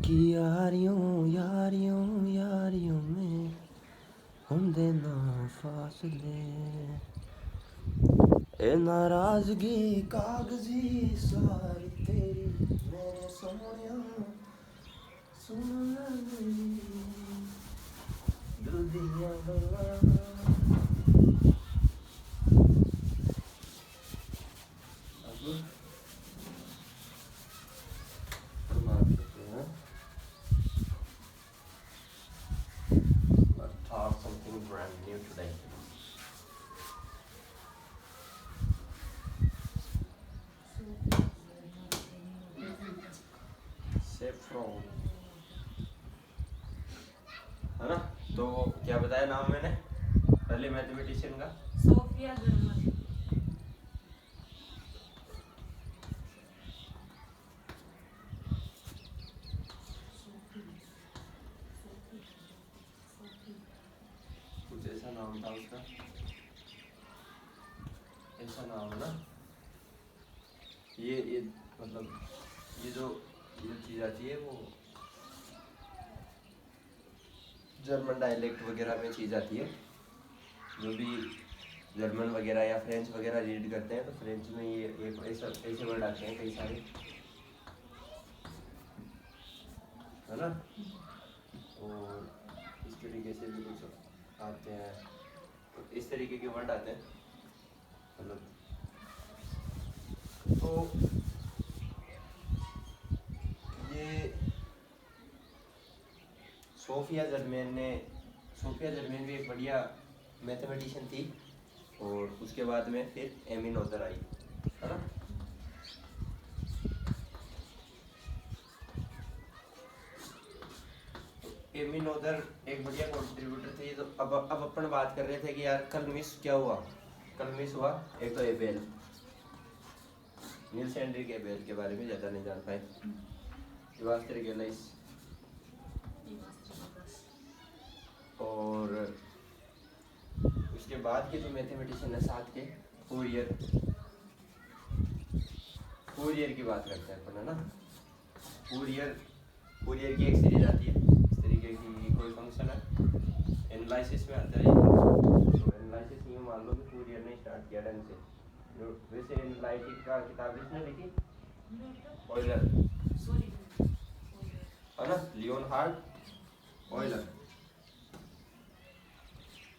कि यारियों में होंदे ना फासले, ए नाराजगी कागजी सारी तेरी मेरे सोनिया सुन ले मेरी दिल दिया गल्लां। Something brand new today. Saffron, है ना? तो क्या बताया नाम मैंने पहले मैथमेटिशियन का? Sophia Germain. कुछ ऐसा नाम था उसका, ऐसा नाम है ना? ये मतलब ये जो चीज़ आती है वो जर्मन डायलेक्ट वगैरह में चीज़ आती है। जो भी जर्मन वगैरह या फ्रेंच वगैरह रीड करते हैं तो फ्रेंच में ये ऐसे वर्ड आते हैं कई सारे, है ना? और इस तरीके से भी कुछ आते हैं, तो इस तरीके के वर्ड आते हैं मतलब। तो ये सोफिया जर्मेन भी एक बढ़िया मैथमेटिशियन थी, और उसके बाद में फिर एमी नोथर आई, है ना? एमी नोथर एक बढ़िया कंट्रीब्यूटर थी। तो अब अपन बात कर रहे थे कि यार कल मिस हुआ। एक तो एबेल, नील्स हेनरिक एबेल के बारे में ज़्यादा नहीं जान पाए। इवास्टर गेलाइस, और उसके बाद के जो मैथमेटिशियन है साथ के फूरियर की बात करते हैं अपन, है ना? फूरियर की एक सीरीज आती है इस तरीके की, कोई फंक्शन है एनालिसिस में आता है, तो एनालिसिस यूँ मान लो कि फूरियर ने स्टार्ट किया ढंग से। जो वैसे एनालिटिक का किताब इसने लिखी ऑयलर, है ना? लियोनहार्ड ऑयलर,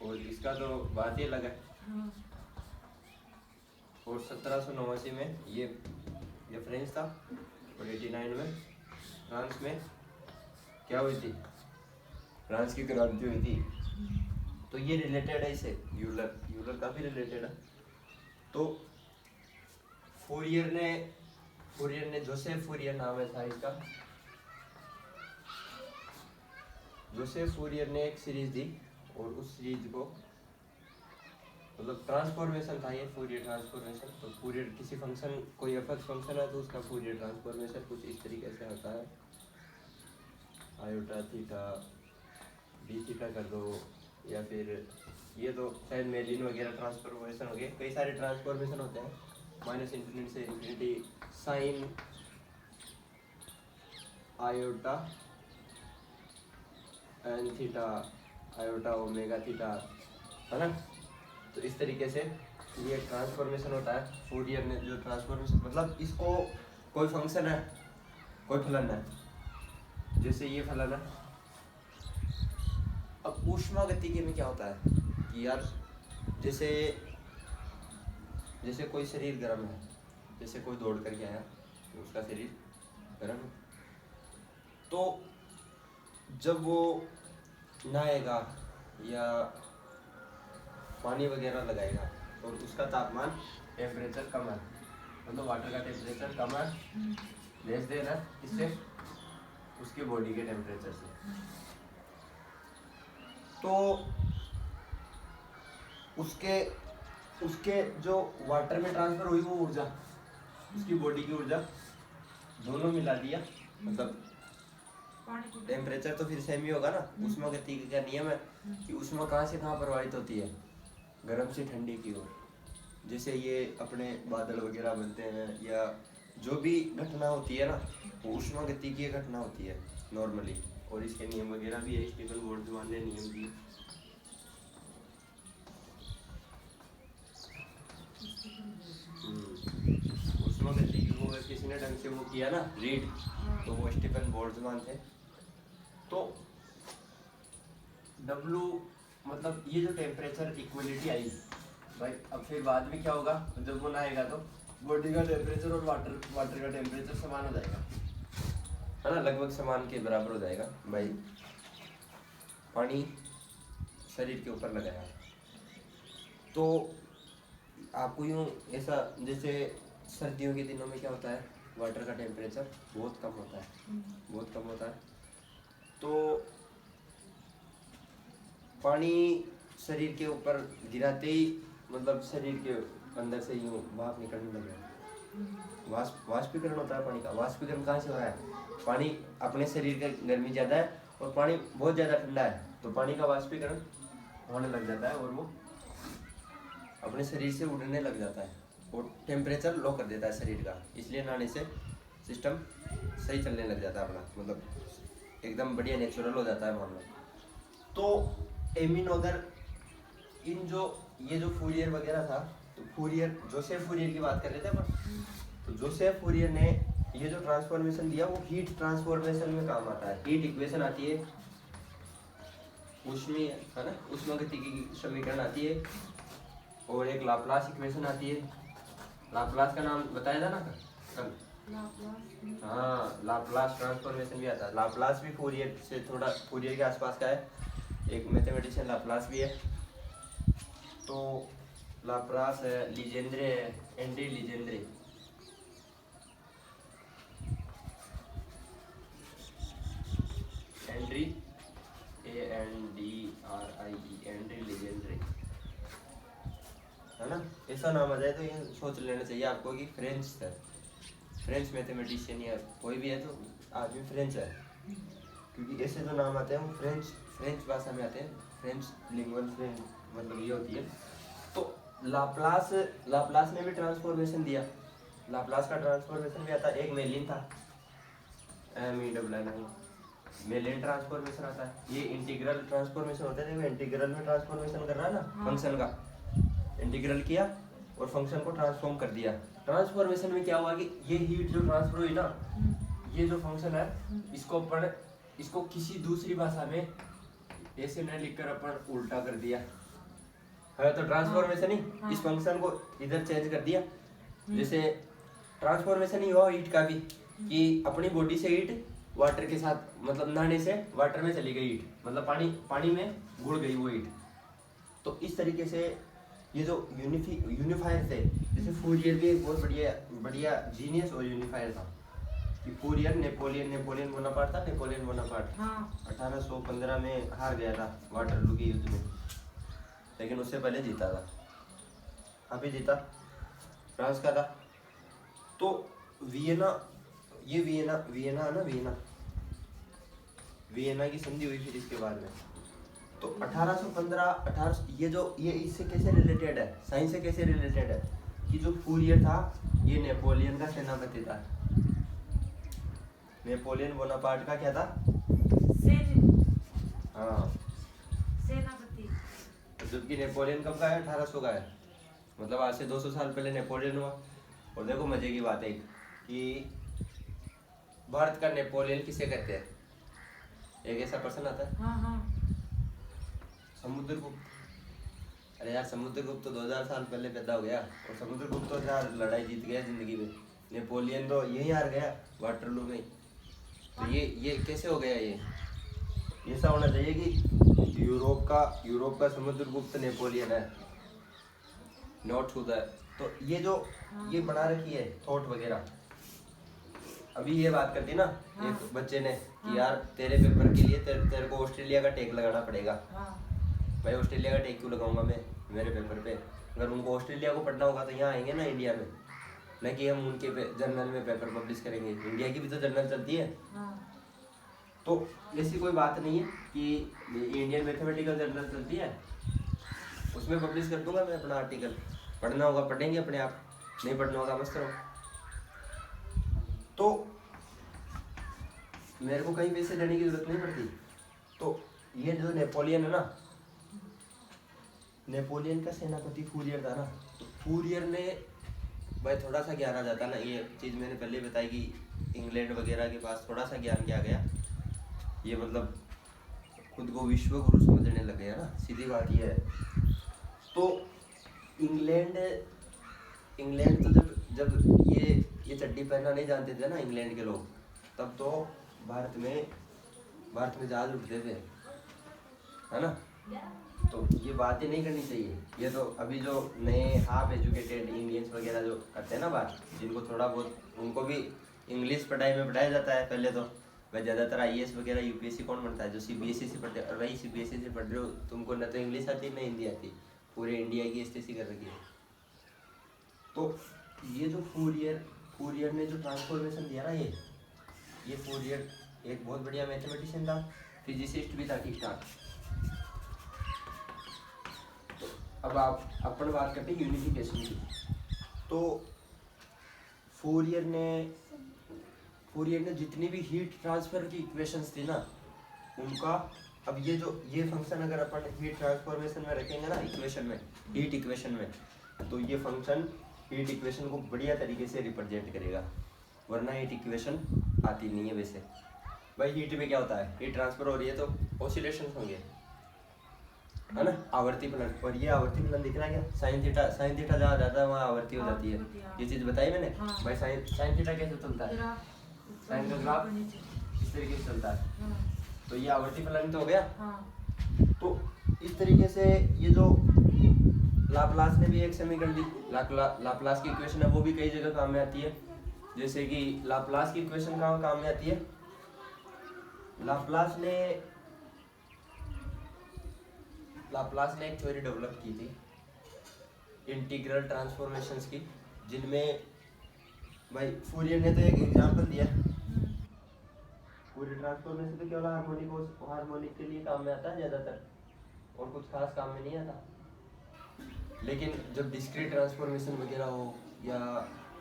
और इसका तो बात ही अलग है। और 1789 में ये फ्रेंच था, और 89 में फ्रांस में क्या हुई थी? फ्रांस की क्रांति हुई थी। तो ये रिलेटेड है इसे, यूलर काफी रिलेटेड है। तो फूरियर ने जोसेफ फूरियर नाम है था इसका, जोसेफ फूरियर ने एक सीरीज दी, और उस सीरीज को मतलब ट्रांसफॉर्मेशन था ये, फूरियर ट्रांसफॉर्मेशन। तो फूरियर किसी फंक्शन, कोई एफ फंक्शन है तो उसका फूरियर ट्रांसफॉर्मेशन कुछ इस तरीके से होता है। आयोटा थीटा डी थीटा कर दो, या फिर ये तो शायद मेलिन वगैरह ट्रांसफॉर्मेशन हो गए, कई सारे ट्रांसफॉर्मेशन होते हैं। माइनस इन्फिनिटी से infinity, sine iota n theta, iota omega theta, है ना? तो इस तरीके से ये ट्रांसफॉर्मेशन होता है। फूरियर ने जो ट्रांसफॉर्मेशन, मतलब इसको कोई फंक्शन है, कोई फलन है, जैसे ये फलन है। अब ऊष्मा गतिकी में क्या होता है कि यार जैसे कोई शरीर गर्म है, जैसे कोई दौड़ करके आया तो उसका शरीर गर्म है, तो जब वो नहाएगा या पानी वगैरह लगाएगा तो उसका तापमान, टेम्परेचर कम है, मतलब वाटर का टेम्परेचर कम है, लेस देन है इससे, उसकी बॉडी के टेम्परेचर से। तो उसके जो वाटर में ट्रांसफर हुई वो ऊर्जा, उसकी बॉडी की ऊर्जा दोनों मिला दिया, मतलब टेम्परेचर तो फिर सेम ही होगा ना। ऊष्मागतिकी का नियम है कि ऊष्मा कहाँ से कहाँ प्रवाहित होती है, गर्म से ठंडी की ओर। जैसे ये अपने बादल वगैरह बनते हैं, या जो भी घटना होती है ना वो ऊष्मागतिकी की घटना होती है नॉर्मली, और इसके नियम वगैरह भी है, स्टीफन बोल्ट्जमान ने नियम दिए। ऊष्मागतिकी को अगर किसी ने ढंग से वो किया ना रीड, तो वो स्टीफन बोल्ट्जमान थे। तो W मतलब ये जो टेम्परेचर इक्वलिटी आई भाई, अब फिर बाद में क्या होगा जब वो नहाएगा तो बॉडी का टेम्परेचर और वाटर का टेम्परेचर समान हो जाएगा, है ना, लगभग समान के बराबर हो जाएगा भाई। पानी शरीर के ऊपर लगाया तो आपको यूँ ऐसा, जैसे सर्दियों के दिनों में क्या होता है, वाटर का टेम्परेचर बहुत कम होता है, बहुत कम होता है। तो पानी शरीर के ऊपर गिराते ही मतलब शरीर के अंदर से यूँ भाप निकलने लगे, वाष्पीकरण होता है पानी का। वाष्पीकरण कहाँ से हो रहा है, पानी अपने शरीर का गर्मी ज़्यादा है और पानी बहुत ज़्यादा ठंडा है, तो पानी का वाष्पीकरण होने लग जाता है और वो अपने शरीर से उड़ने लग जाता है और टेम्परेचर लो कर देता है शरीर का। इसलिए नहाने से सिस्टम सही चलने लग जाता है अपना, मतलब एकदम बढ़िया नेचुरल हो जाता है मामला। तो एमिन अगर इन जो ये जो फूरियर वगैरह था, तो फूरियर जोसेफ फूरियर की बात कर रहे थे अपन, तो जोसेफ फूरियर ने ये जो ट्रांसफॉर्मेशन दिया वो हीट ट्रांसफॉर्मेशन में काम आता है। हीट इक्वेशन आती है, ऊष्मीय है ना, ऊष्मागतिकी की समीकरण आती है, और एक लाप्लास इक्वेशन आती है। लाप्लास का नाम बताया था ना कल, हाँ, लाप्लास ट्रांसफॉर्मेशन भी आता है। लाप्लास भी फूरियर से थोड़ा फूरियर के आसपास का है, एक मैथमेटिशियन लाप्लास भी है। तो लाप्लास है, लीजेंड्रे है, Andrie Legendre, Andrie ANDRIE, Andrie Legendre, है ना, ऐसा नाम आ जाए तो ये सोच लेना चाहिए आपको कि फ्रेंच है, फ्रेंच मैथमेटिशियन या कोई भी है तो आदमी फ्रेंच है, क्योंकि ऐसे जो नाम आते हैं वो फ्रेंच भाषा में आते हैं, फ्रेंच लिंगुअल फ्रेंच मतलब ये होती है। तो लाप्लास ने भी ट्रांसफॉर्मेशन दिया, लाप्लास का ट्रांसफॉर्मेशन भी आता है। एक मेलिन था, MELN, मेलिन ट्रांसफॉर्मेशन आता है। ये इंटीग्रल ट्रांसफॉर्मेशन होता है, इंटीग्रल में ट्रांसफॉर्मेशन कर रहा है ना, फंक्शन का इंटीग्रल किया और फंक्शन को ट्रांसफॉर्म कर दिया। ट्रांसफॉर्मेशन में क्या हुआ कि ये हीट जो ट्रांसफर हुई ना, ये जो फंक्शन है इसको किसी दूसरी भाषा में ऐसे न लिखकर अपन उल्टा कर दिया है, तो ट्रांसफॉर्मेशन ही इस फंक्शन को इधर चेंज कर दिया। जैसे ट्रांसफॉर्मेशन ही हुआ हीट का भी, कि अपनी बॉडी से हीट वाटर के साथ, मतलब नहाने से वाटर में चली गई हीट, मतलब पानी में घुल गई वो हीट। तो इस तरीके से ये जो यूनिफायर थे, जैसे फूरियर भी एक बहुत बढ़िया जीनियस और यूनिफायर था। कि फूरियर नेपोलियन बोनापार्ट था, नेपोलियन बोनापार्ट 1815 में हार गया था वाटरलू के युद्ध में, लेकिन उससे पहले जीता था, अभी जीता, फ्रांस का था। तो वियना की संधि हुई फिर इसके बाद में। तो 1815 ये इससे कैसे रिलेटेड है, साइंस से कैसे रिलेटेड है, कि जो फूरियर था ये नेपोलियन का सेनापति था। नेपोलियन बोनापार्ट का क्या था, हाँ, सेनापति। जबकि नेपोलियन कब का है, 1800 का है, मतलब आज से 200 साल पहले नेपोलियन हुआ। और देखो मजे की बात है कि भारत का नेपोलियन किसे कहते हैं, एक ऐसा पर्सन आता है, समुद्रगुप्त। अरे यार, समुद्रगुप्त तो 2000 साल पहले पैदा हो गया, और समुद्रगुप्त तो यार लड़ाई जीत गया जिंदगी में। नेपोलियन तो यही हार गया वाटरलू में। तो ये कैसे हो गया, ये ऐसा होना चाहिए कि यूरोप का समुद्रगुप्त नेपोलियन है, नॉट सुधर। तो ये जो ये बना रखी है थॉट वगैरह, अभी ये बात करती ना एक बच्चे ने कि यार तेरे पेपर के लिए तेरे को ऑस्ट्रेलिया का टेक लगाना पड़ेगा। भाई ऑस्ट्रेलिया का टेक क्यों लगाऊंगा मैं मेरे पेपर पे, अगर उनको ऑस्ट्रेलिया को पढ़ना होगा तो यहाँ आएंगे ना इंडिया में, न कि हम उनके जर्नल में पेपर पब्लिश करेंगे। इंडिया की भी तो जर्नल चलती है। तो ऐसी कोई बात नहीं है कि इंडियन मैथमेटिकल जर्नल चलती है, उसमें पब्लिश कर दूंगा मैं अपना आर्टिकल। पढ़ना होगा पढ़ेंगे अपने आप, नहीं पढ़ना होगा मस्त रहो। तो मेरे को कहीं पैसे लेने की जरूरत नहीं पड़ती। तो ये जो नेपोलियन है ना, नेपोलियन का सेनापति फूरियर था ना, तो फूरियर ने भाई थोड़ा सा ज्ञान आ जाता ना, ये चीज़ मैंने पहले बताई कि इंग्लैंड वगैरह के पास थोड़ा सा ज्ञान क्या गया, ये मतलब खुद को विश्व गुरु समझने लग गया ना, सीधी बात ये है। तो इंग्लैंड तो जब ये चड्डी पहनना नहीं जानते थे ना इंग्लैंड के लोग, तब तो भारत में जहाज उठते थे, है ना। तो ये बातें नहीं करनी चाहिए। ये तो अभी जो नए हाफ एजुकेटेड इंडियंस वगैरह जो करते हैं ना बात, जिनको थोड़ा बहुत, उनको भी इंग्लिश पढ़ाई में पढ़ाया जाता है पहले तो। भाई ज़्यादातर IAS वगैरह UPSC कौन बनता है, जो CBSE से पढ़ते हैं। और भाई CBSE से पढ़ रहे हो, तुमको न तो इंग्लिश आती न हिंदी आती, पूरे इंडिया की स्थिति कर रखी है। तो ये जो फूरियर ने जो ट्रांसफॉर्मेशन दिया ना, ये फूरियर एक बहुत बढ़िया मैथमेटिशियन था, फिजिसिस्ट भी था ठीक ठाक। तो अब आप अपन बात करते हैं यूनिफिकेशन की। तो फूरियर ने जितनी भी हीट ट्रांसफर की इक्वेशंस थी ना उनका, अब ये फंक्शन अगर अपन हीट ट्रांसफॉर्मेशन में रखेंगे ना, इक्वेशन में, हीट इक्वेशन में, तो ये फंक्शन हीट इक्वेशन को बढ़िया तरीके से रिप्रेजेंट करेगा, वरना हीट इक्वेशन आती नहीं है वैसे। भाई हीट में क्या होता है, हीट ट्रांसफर हो रही है तो ऑसिलेशंस होंगे, है ना, आवर्ती फलन। और ये आवर्ती फलन दिख रहा है क्या, साइन थीटा जहाँ जाता है वहाँ आवर्ती हो जाती है। ये चीज़ बताई मैंने। भाई साइन थीटा कैसे चलता है, साइन का ग्राफ इस तरीके से चलता है, तो ये आवर्ती फलन तो हो गया। तो इस तरीके से ये जो लाप्लास ने भी एक समीकरण दी, लाप्लास की इक्वेशन है, वो भी कई जगह काम में आती है। जैसे कि लाप्लास की इक्वेशन कहाँ काम में आती है, लाप्लास ने एक थ्योरी डेवलप की थी इंटीग्रल ट्रांसफॉर्मेशंस की, जिनमें भाई फूरियर ने तो एक एग्जांपल दिया। फूरियर ट्रांसफॉर्मेशन तो केवल हार्मोनिक के लिए काम में आता है ज़्यादातर, और कुछ खास काम में नहीं आता। लेकिन जब डिस्क्रीट ट्रांसफॉर्मेशन वगैरह हो या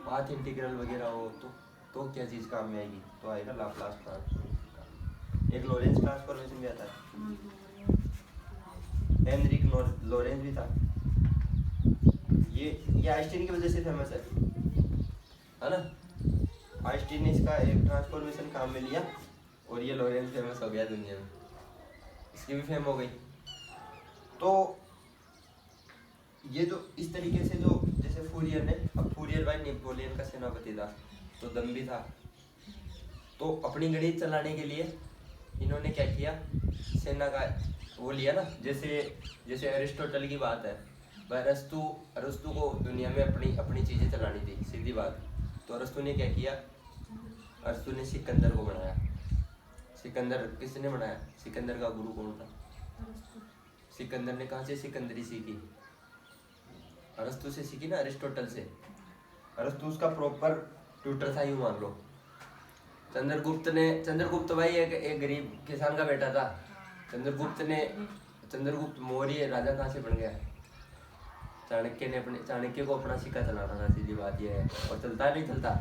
पाथ इंटीग्रल वगैरह हो तो क्या चीज़ काम में आएगी, तो आएगा लाप्लास ट्रांसफॉर्मेशन। एक लॉरेंस ट्रांसफॉर्मेशन भी आता है, हेनरिक लॉरेंस भी था। ये आइंस्टीन की वजह से फेमस है ना। आइंस्टीन ने इसका एक ट्रांसफॉर्मेशन काम में लिया और ये लॉरेंस फेमस हो गया दुनिया में, इसकी भी फेम हो गई। तो ये जो इस तरीके से जो जैसे फूरियर ने, अब फूरियर भाई नेपोलियन का सेनापति था, तो दम्भी था। तो अपनी गणित चलाने के लिए इन्होंने क्या किया, सेना का वो लिया ना, जैसे अरिस्टोटल की बात है, भाई अरस्तु को दुनिया में अपनी चीज़ें चलानी थी, सीधी बात। तो अरस्तु ने क्या किया, अरस्तु ने सिकंदर को बनाया। सिकंदर किसने बनाया, सिकंदर का गुरु कौन था, सिकंदर ने कहाँ से सिकंदरी सीखी, अरस्तु से सीखी ना, अरिस्टोटल से। अरस्तु उसका प्रॉपर ट्यूटर था, यूँ मान लो। चंद्रगुप्त भाई एक गरीब किसान का बेटा था। चंद्रगुप्त मौर्य राजा कहाँ से बन गया, चाणक्य को अपना सिक्का चलाना था, सीधी बात यह है। और चलता नहीं चलता,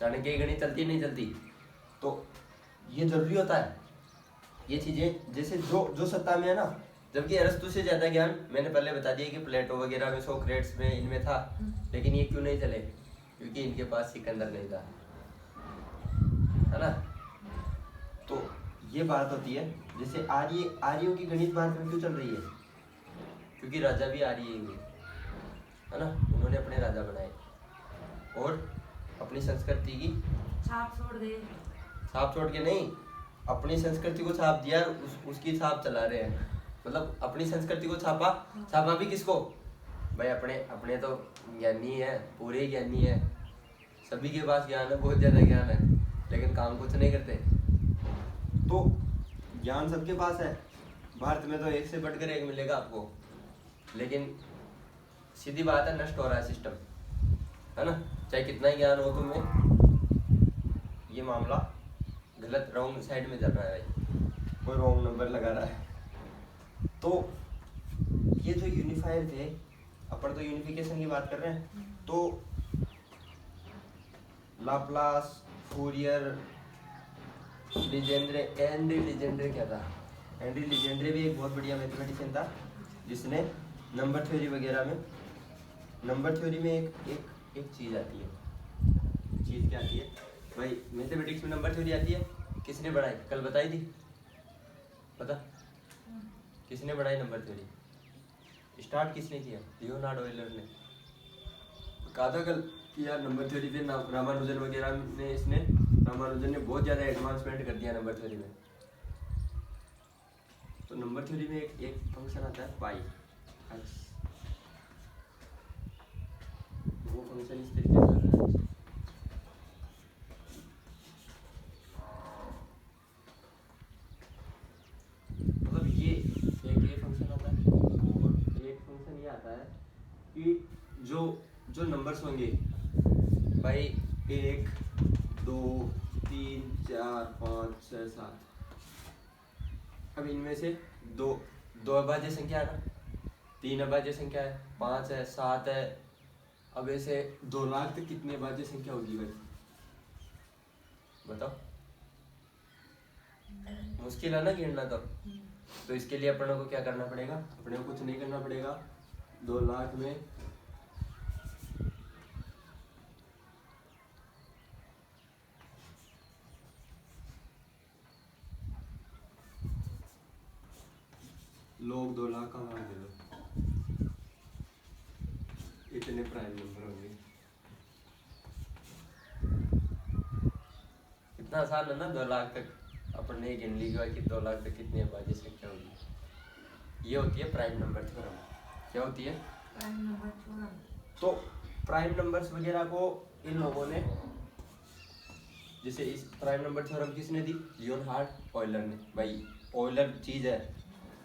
चाणक्य की गणित चलती नहीं चलती। तो ये जरूरी होता है ये चीजें, जैसे जो सत्ता में है ना। जबकि अरस्तु से ज्यादा ज्ञान मैंने पहले बता दिया कि प्लेटो वगैरह में, सोक्रेट्स में, इनमें था। लेकिन ये क्यों नहीं चले, क्योंकि इनके पास सिकंदर नहीं था, है ना। तो ये बात होती है। जैसे आर्यों की गणित भारत में क्यों चल रही है, क्योंकि राजा भी आर्य ही हुए, है ना। उन्होंने अपने राजा बनाए और अपनी संस्कृति की छाप छोड़ के नहीं, अपनी संस्कृति को छाप दिया, उसकी छाप चला रहे हैं। मतलब अपनी संस्कृति को छापा भी किसको, भाई अपने तो ज्ञानी है, पूरे ज्ञानी है, सभी के पास ज्ञान है, बहुत ज़्यादा ज्ञान है, लेकिन काम कुछ नहीं करते। तो ज्ञान सबके पास है, भारत में तो एक से बढ़कर एक मिलेगा आपको, लेकिन सीधी बात है, नष्ट हो रहा है सिस्टम, है ना। चाहे कितना ही ज्ञान हो तुम्हें, ये मामला गलत, रॉन्ग साइड में चल रहा है भाई, कोई रॉन्ग नंबर लगा रहा है। तो ये जो यूनिफायर थे, अपन तो यूनिफिकेशन की बात कर रहे हैं। तो Laplace, Fourier, Legendre, Andrie Legendre क्या था? एंड्री लीजेंड्रे भी एक बहुत बढ़िया मैथमेटिशियन था जिसने नंबर थ्योरी वगैरह में, नंबर थ्योरी में एक चीज़ आती है। चीज़ क्या आती है भाई? मैथमेटिक्स में नंबर थ्योरी आती है। किसने बढ़ाई? कल बताई थी, पता? किसने बढ़ाई नंबर थ्योरी? स्टार्ट किसने किया? लियोनार्डो ऑयलर ने। कहा था कल कि यार नंबर थ्योरी पे रामानुजन वगैरह ने, रामानुजन ने बहुत ज़्यादा एडवांसमेंट कर दिया नंबर थ्योरी में। तो नंबर थ्योरी में एक फंक्शन आता है पाई एक्स। वो फंक्शन इस तरीके से आता है, मतलब ये फंक्शन आता है और एक फंक्शन ये आता है कि जो नंबर्स होंगे भाई 1, 2, 3, 4, 5, 6, 7, अब इनमें से दो अभाज्य संख्या है ना, 3 अभाज्य संख्या है, 5 है, 7 है। अब ऐसे 2 लाख तक कितनी अभाज्य संख्या होगी भाई? बताओ। मुश्किल है ना गिनना। तो इसके लिए अपने को क्या करना पड़ेगा? अपने को कुछ नहीं करना पड़ेगा। 2 लाख में लोग 2 लाख का मान दे दो, इतने प्राइम नंबर होंगे। इतना आसान है ना? 2 लाख तक अपन ने गिन लिया कि 2 लाख तक कितनी अभाज्य संख्या होगी। ये होती है प्राइम नंबर थ्योरम। क्या होती है? Prime number theorem. तो प्राइम नंबर्स वगैरह को इन लोगों ने, जैसे इस प्राइम नंबर थ्योरम किसने दी? लियोनार्ड ऑयलर ने। भाई ऑयलर चीज है,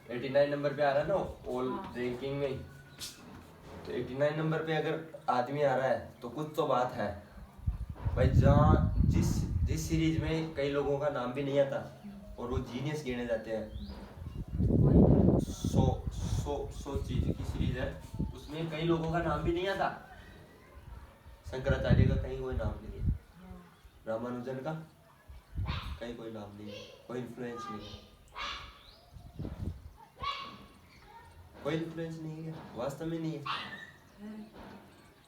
89 नंबर पे आ रहा है ना ऑल रैंकिंग में। तो 89 नंबर पे अगर आदमी आ रहा है तो कुछ तो बात है भाई। जहाँ जिस सीरीज में कई लोगों का नाम भी नहीं आता और वो जीनियस गिने जाते हैं, 100 चीज की सीरीज है, उसमें कई लोगों का नाम भी नहीं आता। शंकराचार्य का कहीं कोई नाम नहीं है, रामानुजन का कहीं कोई नाम नहीं है, कोई इन्फ्लुएंस नहीं है, कोई इन्फ्लुएंस नहीं है, वास्तव में नहीं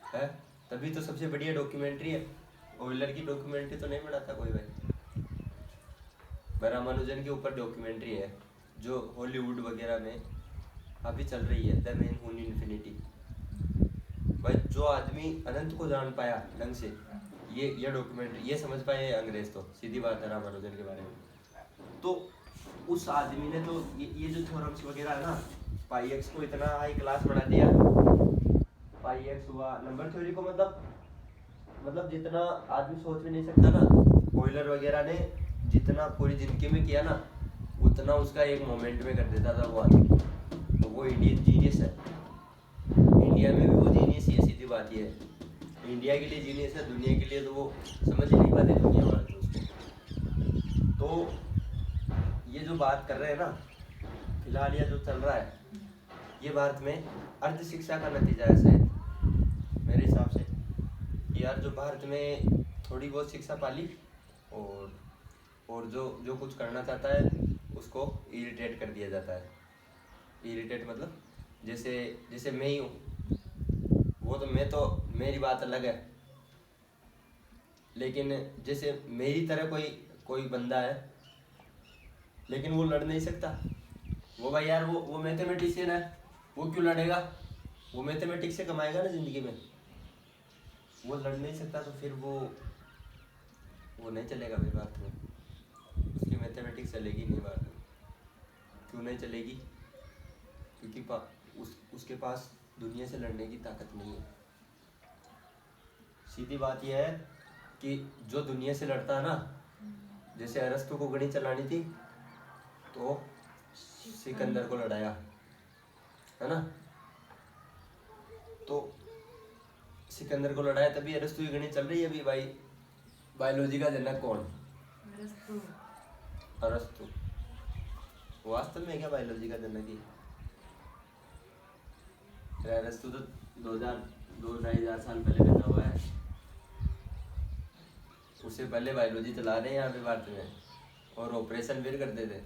है। तभी तो सबसे बढ़िया डॉक्यूमेंट्री है। ऑयलर की डॉक्यूमेंट्री तो नहीं बनाता कोई भाई। रामानुजन के ऊपर डॉक्यूमेंट्री है जो हॉलीवुड वगैरह में अभी चल रही है, the man who new infinity. भाई जो आदमी अनंत को जान पाया ढंग से, ये डॉक्यूमेंट्री, ये समझ पाए अंग्रेज, तो सीधी बात है रामानुजन के बारे में। तो उस आदमी ने तो ये जो थ्योरम्स वगैरह है ना, पाई एक्स को इतना हाई क्लास बना दिया। पाई एक्स हुआ नंबर थ्योरी को, मतलब जितना आदमी सोच भी नहीं सकता ना, ऑयलर वगैरह ने जितना पूरी जिंदगी में किया ना, उतना उसका एक मोमेंट में कर देता था वो आदमी। तो वो इंडियन जीनियस है। इंडिया में भी वो जीनियस ही है, सीधी बात ये है। इंडिया के लिए जीनियस है, दुनिया के लिए तो वो समझ ही नहीं पाते दुनिया वाले उसको। तो ये जो बात कर रहे हैं ना फिलहाल, ये जो चल रहा है, ये भारत में अर्ध शिक्षा का नतीजा है शायद मेरे हिसाब से। यार जो भारत में थोड़ी बहुत शिक्षा पाली और जो कुछ करना चाहता है उसको इरिटेट कर दिया जाता है। इरिटेट मतलब जैसे मैं ही हूँ, वो तो मेरी बात अलग है, लेकिन जैसे मेरी तरह कोई बंदा है, लेकिन वो लड़ नहीं सकता। वो भाई यार वो मैथमेटिशियन है, वो क्यों लड़ेगा? वो मैथमेटिक्स से कमाएगा ना जिंदगी में। वो लड़ नहीं सकता तो फिर वो नहीं चलेगा भाई भारत में। उसकी मैथमेटिक्स चलेगी नहीं भारत में। क्यों नहीं चलेगी? क्योंकि उसके पास दुनिया से लड़ने की ताकत नहीं है। सीधी बात यह है कि जो दुनिया से लड़ता है ना, जैसे अरस्तु को गणित चलानी थी तो सिकंदर को लड़ाया, है ना? तो सिकंदर को लड़ाया, तभी अरस्तु की गणित चल रही है अभी भाई। बायोलॉजी का जनक कौन? अरस्तु। वास्तव में क्या बायोलॉजी का जनक ही? अरस्तु तो 2,000 साल पहले पैदा हुआ है। उससे पहले बायोलॉजी चला रहे हैं यहाँ पे भारत में, और ऑपरेशन फिर करते थे।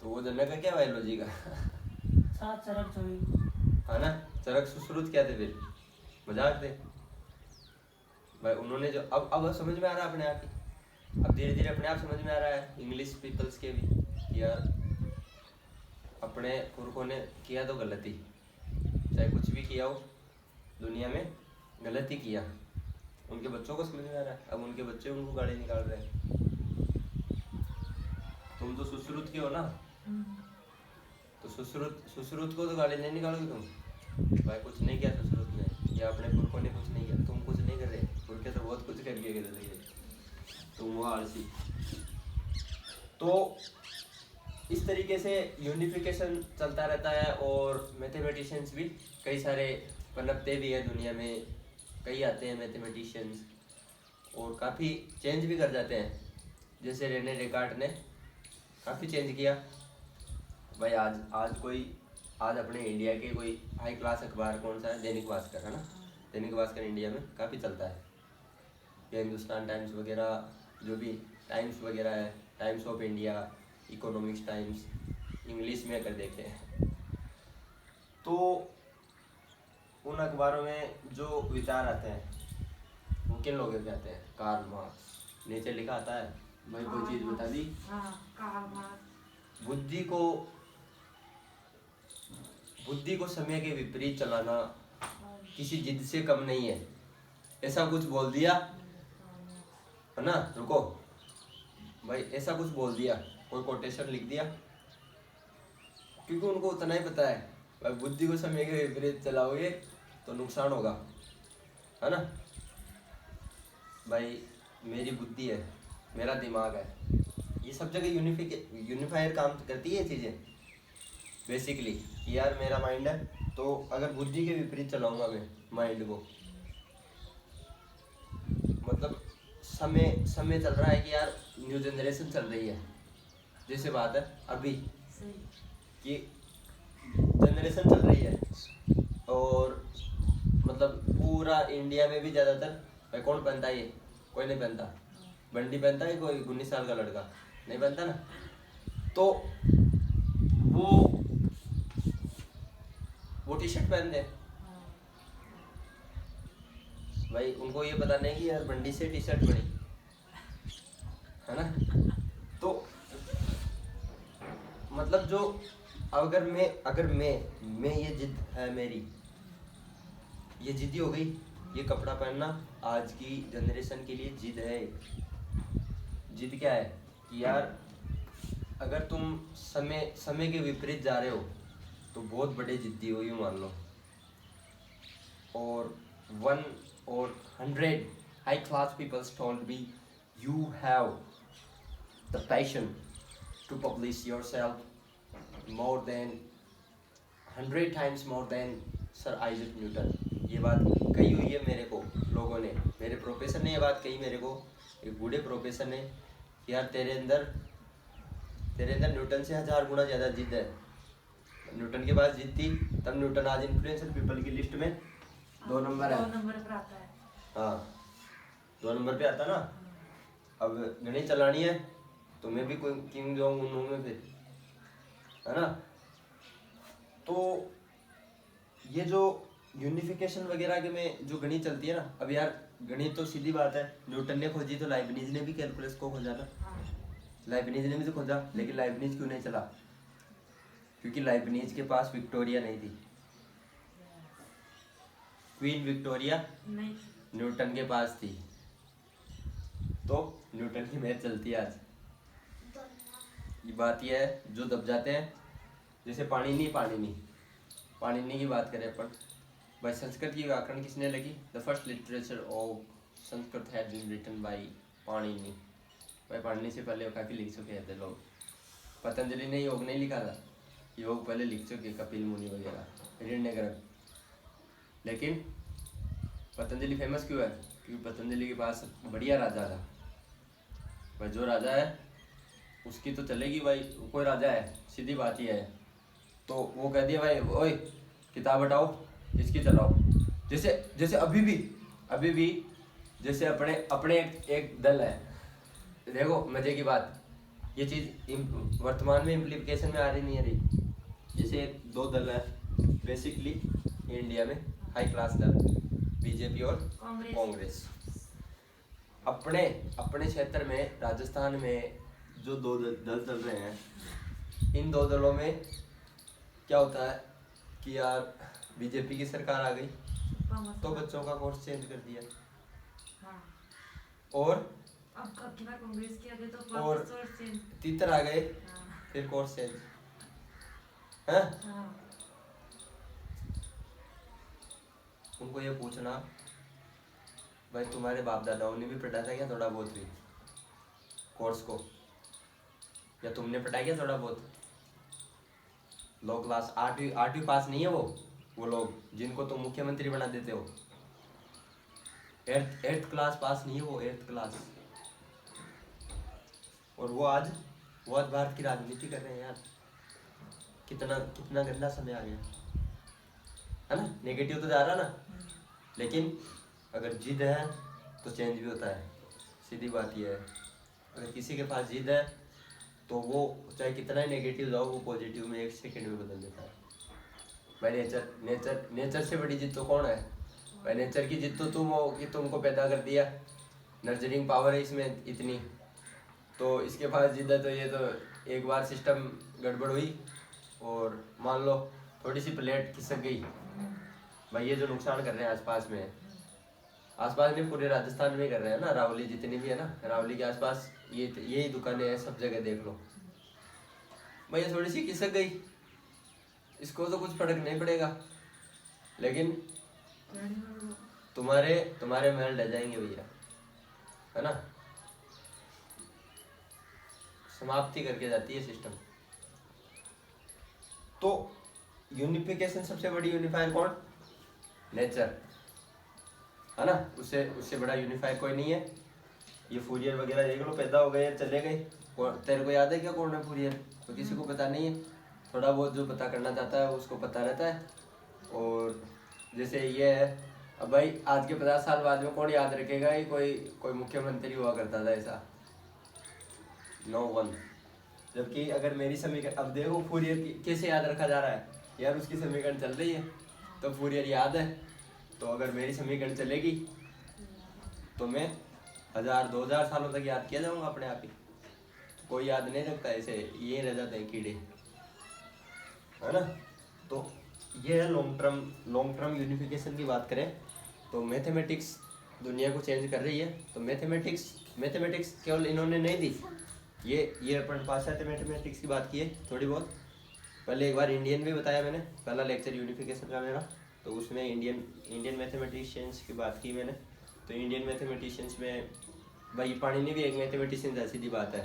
तो वो जनक है क्या बायोलॉजी का? सात चरक छोड़ी। है ना, चरक सुश्रुत क्या थे फिर, मजाक थे भाई। उन्होंने जो अब समझ में आ रहा है अपने आप ही, अब धीरे धीरे अपने आप समझ में आ रहा है इंग्लिश पीपल्स के भी कि यार अपने पुरखों ने किया तो गलती, चाहे कुछ भी किया हो दुनिया में, गलती किया। उनके बच्चों को समझ में आ रहा है, अब उनके बच्चे उनको गाली निकाल रहे हैं। तुम तो सुश्रुत के हो ना, तो सुश्रुत को तो गाली नहीं निकालोगे तुम। भाई कुछ नहीं किया सुश्रुत ने, या अपने पुरखों ने कुछ नहीं किया, तुम कुछ नहीं कर रहे। पुरखे तो बहुत कुछ करके गए थे, तुम वो आलसी। तो इस तरीके से यूनिफिकेशन चलता रहता है, और मैथमेटिशियंस भी कई सारे पनपते भी है दुनिया में, कई आते हैं मैथमेटिशियंस, और काफ़ी चेंज भी कर जाते हैं। जैसे रेने डेकार्ट ने काफ़ी चेंज किया भाई। आज अपने इंडिया के कोई हाई क्लास अखबार कौन सा है? दैनिक भास्कर, है ना। दैनिक भास्कर इंडिया में काफ़ी चलता है, या हिंदुस्तान टाइम्स वगैरह, जो भी टाइम्स वगैरह है, times of India, economics times, English में अगर देखें तो उन अखबारों में जो विचार आते हैं वो किन लोगों के आते हैं? Karl Marx. नीचे लिखा आता है भाई, कोई चीज़ बता दी, कार्ल मार्क्स। बुद्धि को समय के विपरीत चलाना किसी जिद से कम नहीं है, ऐसा कुछ बोल दिया, है ना। रुको भाई, ऐसा कुछ बोल दिया, कोई कोटेशन लिख दिया, क्योंकि उनको उतना ही पता है भाई, बुद्धि को समय के विपरीत चलाओगे तो नुकसान होगा, है ना भाई। मेरी बुद्धि है, मेरा दिमाग है, ये सब जगह यूनिफायर काम करती है ये चीज़ें बेसिकली, कि यार मेरा माइंड है, तो अगर बुद्धि के विपरीत चलाऊंगा मैं माइंड को, मतलब समय चल रहा है कि यार न्यू जनरेशन चल रही है, जैसे बात है अभी कि जनरेशन चल रही है, और मतलब पूरा इंडिया में भी ज़्यादातर भाई कौन पहनता है ये? कोई नहीं पहनता। बंडी पहनता है कोई 19 साल का लड़का? नहीं पहनता ना। तो वो टी शर्ट पहनते हैं भाई, उनको ये पता नहीं कि यार बंडी से टी शर्ट बनी, है ना। तो मतलब जो अगर मैं ये जिद है मेरी, ये जिद्दी हो गई, ये कपड़ा पहनना आज की जनरेशन के लिए जिद है। जिद क्या है कि यार अगर तुम समय के विपरीत जा रहे हो तो बहुत बड़े जिद्दी हो, यूँ मान लो। और 1 or 100 high class people told me you have the passion to publish yourself more than 100 times more than sir Isaac Newton. ये बात कही हुई है मेरे को लोगों ने, मेरे प्रोफेसर ने ये बात कही मेरे को, एक बूढ़े प्रोफेसर ने, कि यार तेरे अंदर न्यूटन से 1000 गुना ज़्यादा जिद है। न्यूटन के पास जिद थी, तब न्यूटन आज इन्फ्लुएंशियल पीपल की लिस्ट में 2 नंबर है। 2 नंबर पर आता है। हाँ 2 नंबर पे आता ना। अब गणित चलानी है तो मैं भी कोई किंग जोंग उन में फिर, है ना। तो ये जो यूनिफिकेशन वगैरह के में जो गणित चलती है ना, अब यार गणित तो सीधी बात है, न्यूटन ने खोजी तो लाइबनिज ने भी कैलकुलस को खोजा ना। लाइबनिज ने भी तो खोजा, लेकिन लाइबनिज क्यों नहीं चला? क्योंकि लाइबनिज के पास विक्टोरिया नहीं थी। क्वीन विक्टोरिया नहीं, न्यूटन के पास थी, तो न्यूटन की मैच चलती है आज। ये बात ये है जो दब जाते हैं, जैसे पाणिनि की बात करें अपन भाई, संस्कृत की व्याकरण किसने लिखी? The first literature of Sanskrit had been written by Panini. भाई पाणिनि से पहले काफ़ी लिख चुके थे लोग। पतंजलि ने योग नहीं लिखा था, योग पहले लिख चुके, कपिल मुनि वगैरह, हिरण्यगर्भ। लेकिन पतंजलि फेमस क्यों है? क्योंकि पतंजलि के पास बढ़िया राजा था भाई। जो राजा है उसकी तो चलेगी भाई, कोई राजा है, सीधी बात ही है। तो वो कह दिया भाई, ओए किताब हटाओ, इसकी चलाओ। जैसे अभी भी जैसे अपने अपने एक दल है, देखो मजे की बात, ये चीज वर्तमान में इम्प्लीकेशन में आ रही नहीं आ रही। जैसे दो दल है बेसिकली इंडिया में, हाई क्लास दल, बीजेपी और कांग्रेस। अपने अपने क्षेत्र में राजस्थान में जो दो दल चल रहे हैं, इन दो दलों में क्या होता है कि यार बीजेपी की सरकार आ गई तो बच्चों का कोर्स चेंज कर दिया, हाँ। और अब की बार कांग्रेस की आ गई तो और वापस और चेंज। तीतर आ गए, हाँ। फिर कोर्स चेंज है। हाँ। उनको ये पूछना, भाई तुम्हारे बाप दादाओं ने भी पढ़ा था क्या थोड़ा बहुत भी कोर्स को, या तुमने पढ़ा क्या थोड़ा बहुत? लो क्लास आठवीं पास नहीं है वो लोग जिनको तुम मुख्यमंत्री बना देते हो, एट्थ क्लास पास नहीं है वो, एट्थ क्लास। और वो आज भारत की राजनीति कर रहे हैं यार। कितना कितना गंदा समय आ गया है ना, नेगेटिव तो जा रहा ना, लेकिन अगर जिद है तो चेंज भी होता है। सीधी बात यह है, अगर किसी के पास जिद है तो वो चाहे कितना ही नेगेटिव जाओ वो पॉजिटिव में 1 सेकंड में बदल देता है। भाई नेचर से बड़ी जिद तो कौन है भाई? नेचर की जिद तो तुम हो कि तुमको पैदा कर दिया, नर्चरिंग पावर है इसमें इतनी, तो इसके पास जिद है तो ये तो एक बार सिस्टम गड़बड़ हुई और मान लो थोड़ी सी प्लेट खिसक गई, भाई ये जो नुकसान कर रहे हैं आसपास में, आसपास में पूरे राजस्थान में कर रहे हैं ना, रावली जितनी भी है ना, रावली के आसपास ये यही दुकानें हैं, सब जगह देख लो भाई, ये थोड़ी सी खिसक गई, इसको तो कुछ फर्क नहीं पड़ेगा, लेकिन तुम्हारे महल ढह जाएंगे भैया, है ना। समाप्ति करके जाती है सिस्टम। तो यूनिफिकेशन सबसे बड़ी यूनिफायर कौन? नेचर, है ना। उससे बड़ा यूनिफायर कोई नहीं है। ये फूरियर वगैरह देख लो, पैदा हो गए चले गए, तेरे को याद है क्या कौन है फूरियर? तो किसी को पता नहीं है, थोड़ा बहुत जो पता करना चाहता है उसको पता रहता है। और जैसे ये है, अब भाई आज के 50 साल बाद में कौन याद रखेगा कि कोई मुख्यमंत्री हुआ करता था ऐसा? No one. जबकि अगर मेरी समीकरण, अब देखो फूरियर कैसे याद रखा जा रहा है यार, उसकी समीकरण चल रही है तो फूरियर याद है। तो अगर मेरी समीकरण चलेगी तो मैं 1000-2000 सालों तक याद किया जाऊंगा अपने आप ही। कोई याद नहीं रखता, ऐसे ये रह जाते हैं कीड़े, है ना। तो ये है लॉन्ग टर्म यूनिफिकेशन की बात करें तो मैथमेटिक्स दुनिया को चेंज कर रही है। तो मैथमेटिक्स केवल इन्होंने नहीं दी, ये अपन पाश्चात्य मैथमेटिक्स की बात की है थोड़ी बहुत। पहले एक बार इंडियन भी बताया मैंने, पहला लेक्चर यूनिफिकेशन का मेरा, तो उसमें इंडियन मैथमेटिशियंस की बात की मैंने। तो इंडियन मैथमेटिशियंस में भाई पाणिनि भी एक मैथमेटिशियन है, सीधी बात है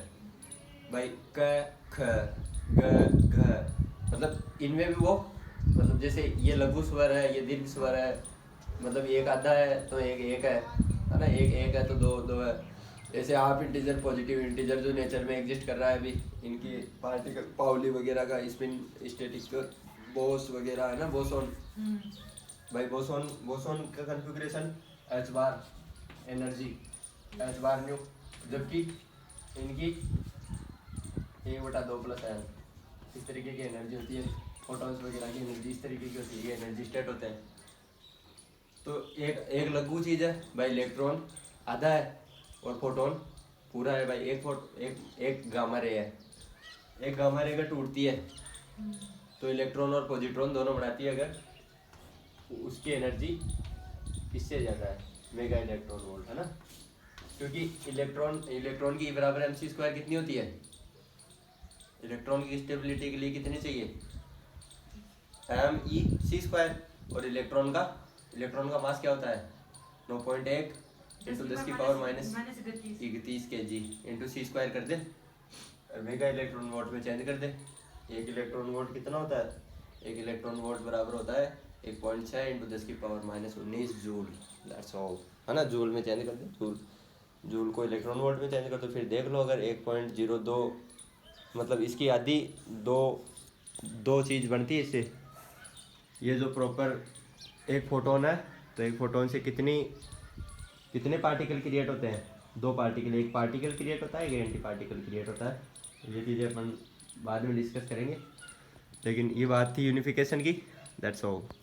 भाई। क ख ग घ, मतलब इनमें भी वो, मतलब जैसे ये लघु स्वर है, ये दीर्घ स्वर है, मतलब एक आधा है तो एक है ना, एक है तो दो है। जैसे हाफ इंटीजर, पॉजिटिव इंटीजर जो नेचर में एग्जिस्ट कर रहा है अभी, इनकी पार्टिकल पाउली वगैरह का स्पिन स्टैटिक बोस वगैरह है ना, बोसोन भाई, बोसोन का कॉन्फ़िगरेशन H बार एनर्जी H बार न्यू, जबकि इनकी 1/2 + n इस तरीके की एनर्जी होती है। फोटॉन्स वगैरह की एनर्जी इस तरीके की होती है, एनर्जी स्टेट होते हैं। तो एक लघु चीज है भाई, इलेक्ट्रॉन आधा है और फोटोन पूरा है भाई। एक गामा रे है, एक गामा रे अगर टूटती है तो इलेक्ट्रॉन और पॉजिट्रॉन दोनों बनाती है, अगर उसकी एनर्जी इससे ज़्यादा है, मेगा इलेक्ट्रॉन वोल्ट, है ना। क्योंकि इलेक्ट्रॉन की बराबर mc² कितनी होती है? इलेक्ट्रॉन की स्टेबिलिटी के लिए कितनी चाहिए? mec²। और इलेक्ट्रॉन का मास क्या होता है? 9.1 × 10⁻31 kg इंटू c² कर दे और मेगा इलेक्ट्रॉन वोल्ट में चेंज कर दे। एक इलेक्ट्रॉन वोल्ट कितना होता है? एक इलेक्ट्रॉन वोल्ट बराबर होता है 1.6 × 10⁻19 जूल, दैट्स ऑल, है ना। जूल में चेंज कर दे, जूल को इलेक्ट्रॉन वोल्ट में चेंज कर दो, फिर देख लो अगर 1.02, मतलब इसकी आधी दो चीज़ बनती है इससे। ये जो प्रॉपर एक फोटोन है तो एक फोटोन से कितनी कितने पार्टिकल क्रिएट होते हैं? 2 पार्टिकल, एक पार्टिकल क्रिएट होता है, एक एंटी पार्टिकल क्रिएट होता है। ये चीज़ें अपन बाद में डिस्कस करेंगे, लेकिन ये बात थी यूनिफिकेशन की। That's all.